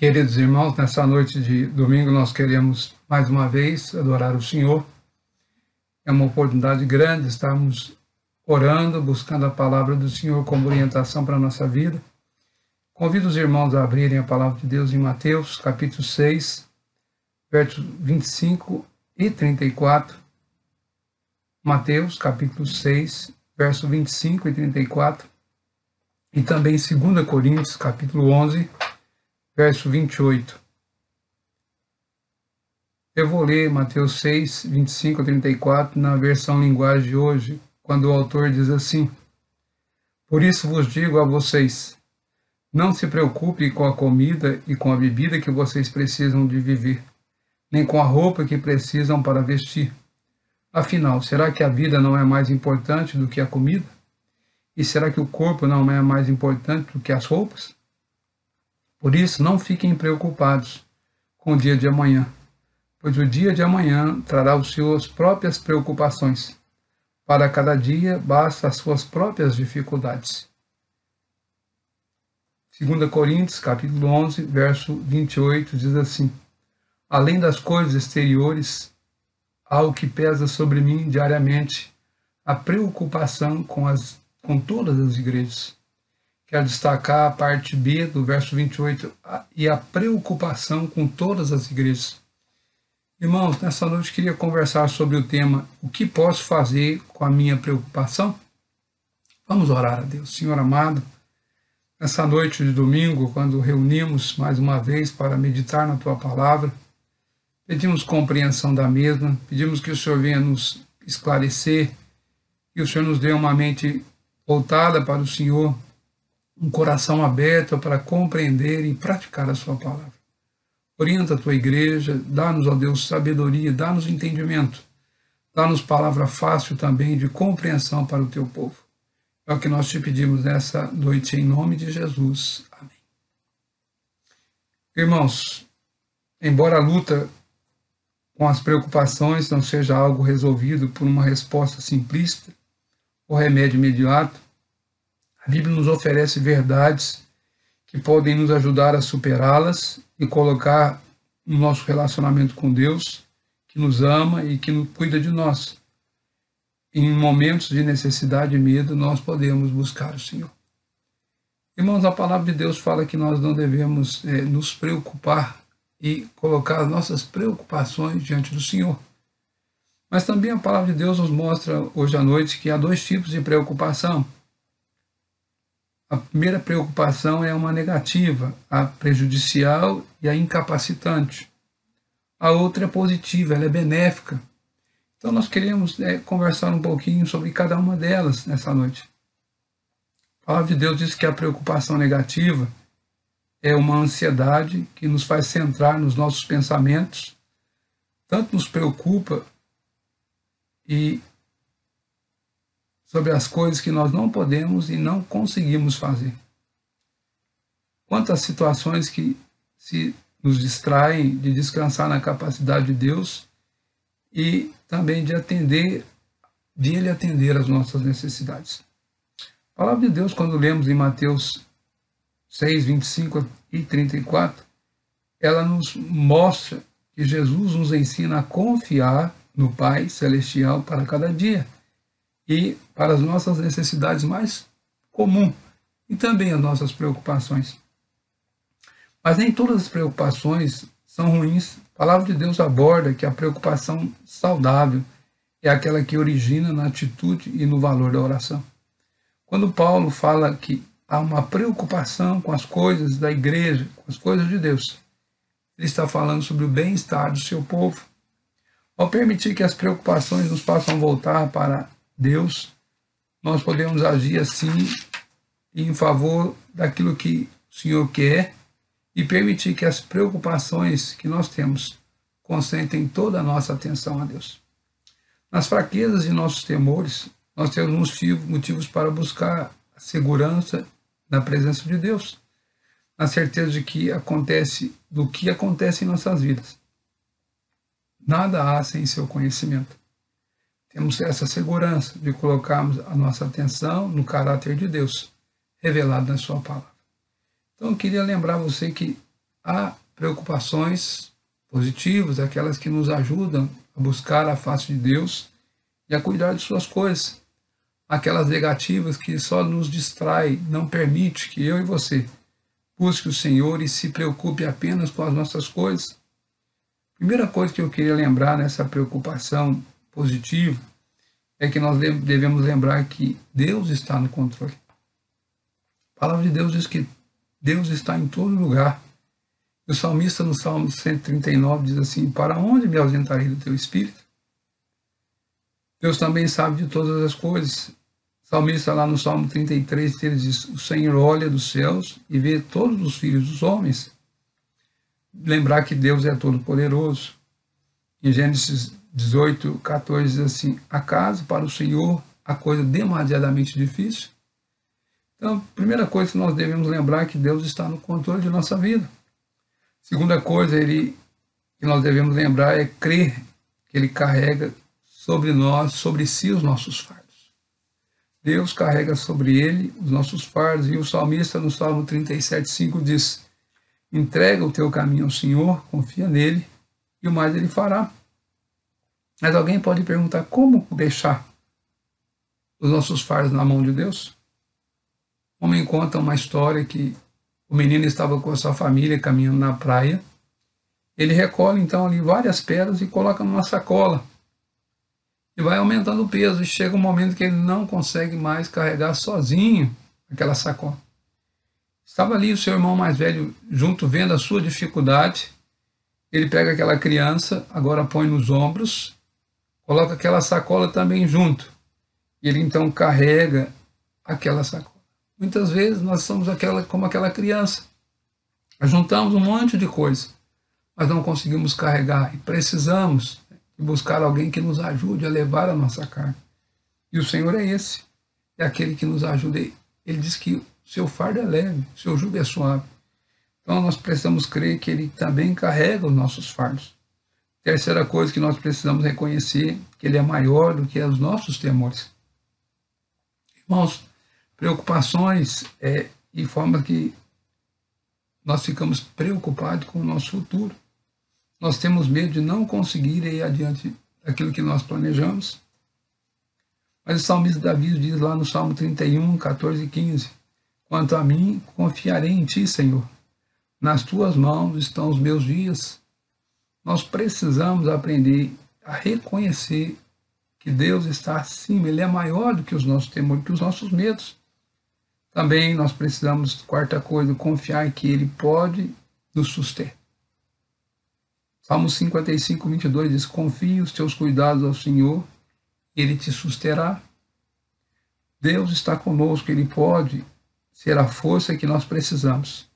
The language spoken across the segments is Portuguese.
Queridos irmãos, nessa noite de domingo nós queremos mais uma vez adorar o Senhor. É uma oportunidade grande estarmos orando, buscando a palavra do Senhor como orientação para a nossa vida. Convido os irmãos a abrirem a palavra de Deus em Mateus, capítulo 6, versos 25 e 34. Mateus, capítulo 6, versos 25 e 34. E também 2 Coríntios, capítulo 11, verso 28. Eu vou ler Mateus 6, 25 a 34 na versão linguagem de hoje, quando o autor diz assim: Por isso vos digo a vocês, não se preocupe com a comida e com a bebida que vocês precisam de viver, nem com a roupa que precisam para vestir. Afinal, será que a vida não é mais importante do que a comida? E será que o corpo não é mais importante do que as roupas? Por isso, não fiquem preocupados com o dia de amanhã, pois o dia de amanhã trará as suas próprias preocupações. Para cada dia, basta as suas próprias dificuldades. 2 Coríntios, capítulo 11, verso 28, diz assim: Além das coisas exteriores, há o que pesa sobre mim diariamente, a preocupação com todas as igrejas. Quero destacar a parte B do verso 28, e a preocupação com todas as igrejas. Irmãos, nessa noite queria conversar sobre o tema: o que posso fazer com a minha preocupação? Vamos orar a Deus. Senhor amado, nessa noite de domingo, quando reunimos mais uma vez para meditar na Tua Palavra, pedimos compreensão da mesma, pedimos que o Senhor venha nos esclarecer, que o Senhor nos dê uma mente voltada para o Senhor, um coração aberto para compreender e praticar a sua palavra. Orienta a tua igreja, dá-nos, ó Deus, sabedoria, dá-nos entendimento, dá-nos palavra fácil também de compreensão para o teu povo. É o que nós te pedimos nessa noite, em nome de Jesus. Amém. Irmãos, embora a luta com as preocupações não seja algo resolvido por uma resposta simplista ou remédio imediato, a Bíblia nos oferece verdades que podem nos ajudar a superá-las e colocar no nosso relacionamento com Deus, que nos ama e que cuida de nós. Em momentos de necessidade e medo, nós podemos buscar o Senhor. Irmãos, a palavra de Deus fala que nós não devemos nos preocupar e colocar as nossas preocupações diante do Senhor. Mas também a palavra de Deus nos mostra hoje à noite que há dois tipos de preocupação. A primeira preocupação é uma negativa, a prejudicial e a incapacitante. A outra é positiva, ela é benéfica. Então nós queremos conversar um pouquinho sobre cada uma delas nessa noite. A palavra de Deus diz que a preocupação negativa é uma ansiedade que nos faz centrar nos nossos pensamentos, tanto nos preocupa e sobre as coisas que nós não podemos e não conseguimos fazer. Quantas situações que se nos distraem de descansar na capacidade de Deus e também de Ele atender às nossas necessidades. A palavra de Deus, quando lemos em Mateus 6, 25 e 34, ela nos mostra que Jesus nos ensina a confiar no Pai Celestial para cada dia e para as nossas necessidades mais comuns e também as nossas preocupações. Mas nem todas as preocupações são ruins. A palavra de Deus aborda que a preocupação saudável é aquela que origina na atitude e no valor da oração. Quando Paulo fala que há uma preocupação com as coisas da igreja, com as coisas de Deus, ele está falando sobre o bem-estar do seu povo. Ao permitir que as preocupações nos façam voltar para Deus, nós podemos agir assim em favor daquilo que o Senhor quer e permitir que as preocupações que nós temos concentrem toda a nossa atenção a Deus. Nas fraquezas de nossos temores, nós temos motivos para buscar a segurança na presença de Deus, na certeza de que do que acontece em nossas vidas. Nada há sem seu conhecimento. Temos essa segurança de colocarmos a nossa atenção no caráter de Deus, revelado na sua palavra. Então eu queria lembrar você que há preocupações positivas, aquelas que nos ajudam a buscar a face de Deus e a cuidar de suas coisas. Aquelas negativas que só nos distrai, não permite que eu e você busque o Senhor e se preocupe apenas com as nossas coisas. Primeira coisa que eu queria lembrar nessa preocupação positiva é que nós devemos lembrar que Deus está no controle. A palavra de Deus diz que Deus está em todo lugar. O salmista no Salmo 139 diz assim: para onde me ausentarei do teu espírito? Deus também sabe de todas as coisas. O salmista lá no Salmo 33, ele diz: o Senhor olha dos céus e vê todos os filhos dos homens. Lembrar que Deus é todo poderoso. Em Gênesis 18, 14 diz assim: acaso para o Senhor a coisa demasiadamente difícil? Então, a primeira coisa que nós devemos lembrar é que Deus está no controle de nossa vida. Segunda coisa que nós devemos lembrar é crer que Ele carrega sobre nós, sobre si, os nossos fardos. Deus carrega sobre Ele os nossos fardos, e o salmista no Salmo 37, 5 diz: entrega o teu caminho ao Senhor, confia nele, e o mais Ele fará. Mas alguém pode perguntar: como deixar os nossos fardos na mão de Deus? Um homem conta uma história que o menino estava com a sua família caminhando na praia. Ele recolhe então ali várias pedras e coloca numa sacola. E vai aumentando o peso, e chega um momento que ele não consegue mais carregar sozinho aquela sacola. Estava ali o seu irmão mais velho junto, vendo a sua dificuldade. Ele pega aquela criança, agora põe nos ombros, coloca aquela sacola também junto. E ele então carrega aquela sacola. Muitas vezes nós somos como aquela criança. Nós juntamos um monte de coisa, mas não conseguimos carregar, e precisamos buscar alguém que nos ajude a levar a nossa carga. E o Senhor é esse, é aquele que nos ajuda. Ele diz que o seu fardo é leve, o seu jugo é suave. Então nós precisamos crer que Ele também carrega os nossos fardos. Terceira coisa que nós precisamos reconhecer, que Ele é maior do que os nossos temores. Irmãos, preocupações de forma que nós ficamos preocupados com o nosso futuro. Nós temos medo de não conseguir ir adiante daquilo que nós planejamos. Mas o salmista Davi diz lá no Salmo 31, 14 e 15: quanto a mim, confiarei em ti, Senhor. Nas tuas mãos estão os meus dias. Nós precisamos aprender a reconhecer que Deus está acima, Ele é maior do que os nossos temores, que os nossos medos. Também nós precisamos, quarta coisa, confiar em que Ele pode nos suster. Salmo 55, 22 diz: confie os teus cuidados ao Senhor, Ele te susterá. Deus está conosco, Ele pode ser a força que nós precisamos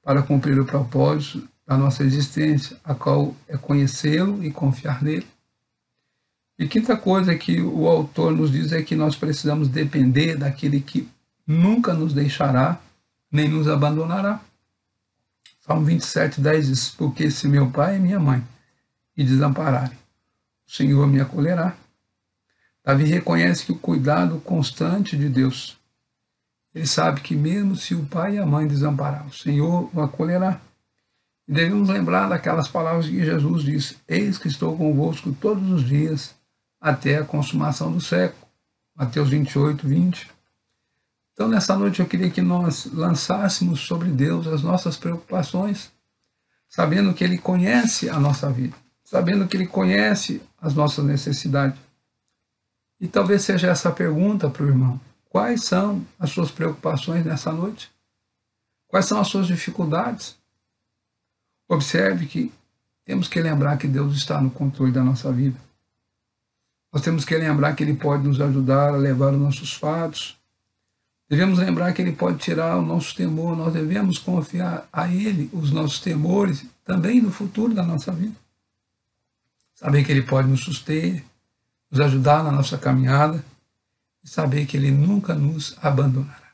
para cumprir o propósito da nossa existência, a qual é conhecê-lo e confiar nele. E quinta coisa que o autor nos diz é que nós precisamos depender daquele que nunca nos deixará, nem nos abandonará. Salmo 27, 10 diz: porque se meu pai e minha mãe me desampararem, o Senhor me acolherá. Davi reconhece que o cuidado constante de Deus, ele sabe que mesmo se o pai e a mãe desamparar, o Senhor o acolherá. E devemos lembrar daquelas palavras que Jesus disse: eis que estou convosco todos os dias, até a consumação do século. Mateus 28, 20. Então, nessa noite, eu queria que nós lançássemos sobre Deus as nossas preocupações, sabendo que Ele conhece a nossa vida, sabendo que Ele conhece as nossas necessidades. E talvez seja essa a pergunta para o irmão: quais são as suas preocupações nessa noite? Quais são as suas dificuldades? Observe que temos que lembrar que Deus está no controle da nossa vida. Nós temos que lembrar que Ele pode nos ajudar a levar os nossos fardos. Devemos lembrar que Ele pode tirar o nosso temor. Nós devemos confiar a Ele os nossos temores, também no futuro da nossa vida. Saber que Ele pode nos suster, nos ajudar na nossa caminhada, e saber que Ele nunca nos abandonará.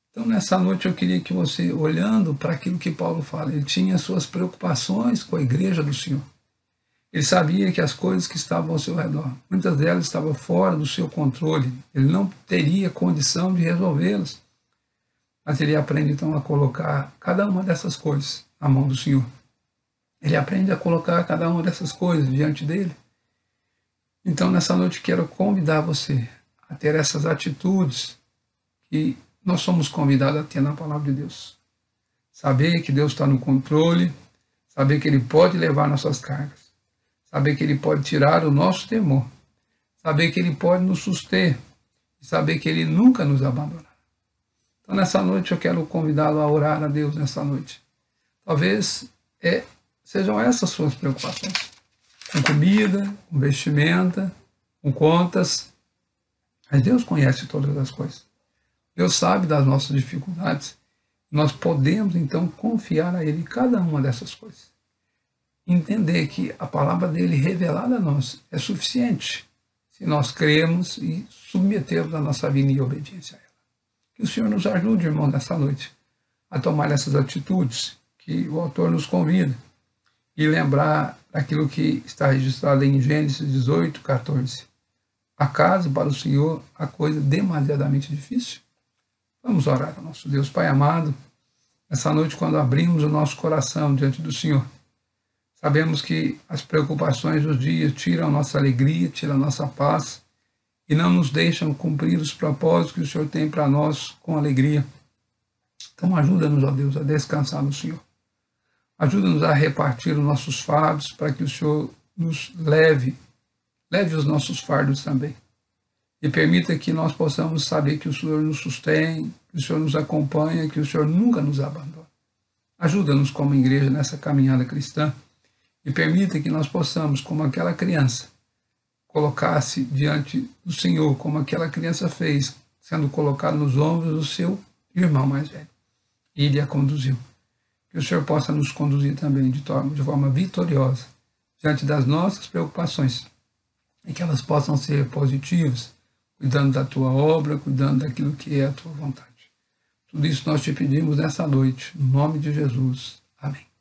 Então, nessa noite, eu queria que você, olhando para aquilo que Paulo fala, ele tinha suas preocupações com a igreja do Senhor. Ele sabia que as coisas que estavam ao seu redor, muitas delas estavam fora do seu controle. Ele não teria condição de resolvê-las. mas ele aprende então a colocar cada uma dessas coisas na mão do Senhor. Ele aprende a colocar cada uma dessas coisas diante dele. Então, nessa noite, quero convidar você a ter essas atitudes que nós somos convidados a ter na palavra de Deus. Saber que Deus está no controle, saber que Ele pode levar nossas cargas, saber que Ele pode tirar o nosso temor, saber que Ele pode nos suster e saber que Ele nunca nos abandonará. Então, nessa noite, eu quero convidá-lo a orar a Deus nessa noite. Talvez sejam essas suas preocupações, com comida, com vestimenta, com contas, mas Deus conhece todas as coisas. Deus sabe das nossas dificuldades. Nós podemos, então, confiar a Ele cada uma dessas coisas. Entender que a palavra dEle revelada a nós é suficiente se nós cremos e submetermos a nossa vida em obediência a ela. Que o Senhor nos ajude, irmão, nessa noite, a tomar essas atitudes que o autor nos convida e lembrar aquilo que está registrado em Gênesis 18, 14. Acaso para o Senhor a coisa demasiadamente difícil? Vamos orar ao nosso Deus. Pai amado, essa noite, quando abrimos o nosso coração diante do Senhor, sabemos que as preocupações dos dias tiram a nossa alegria, tiram a nossa paz e não nos deixam cumprir os propósitos que o Senhor tem para nós com alegria. Então ajuda-nos, ó Deus, a descansar no Senhor. Ajuda-nos a repartir os nossos fardos para que o Senhor nos leve os nossos fardos também. E permita que nós possamos saber que o Senhor nos sustém, que o Senhor nos acompanha, que o Senhor nunca nos abandona. Ajuda-nos como igreja nessa caminhada cristã e permita que nós possamos, como aquela criança, colocar-se diante do Senhor, como aquela criança fez, sendo colocado nos ombros do seu irmão mais velho. E ele a conduziu. Que o Senhor possa nos conduzir também de forma vitoriosa diante das nossas preocupações e que elas possam ser positivas, cuidando da tua obra, cuidando daquilo que é a tua vontade. Tudo isso nós te pedimos nessa noite, no nome de Jesus. Amém.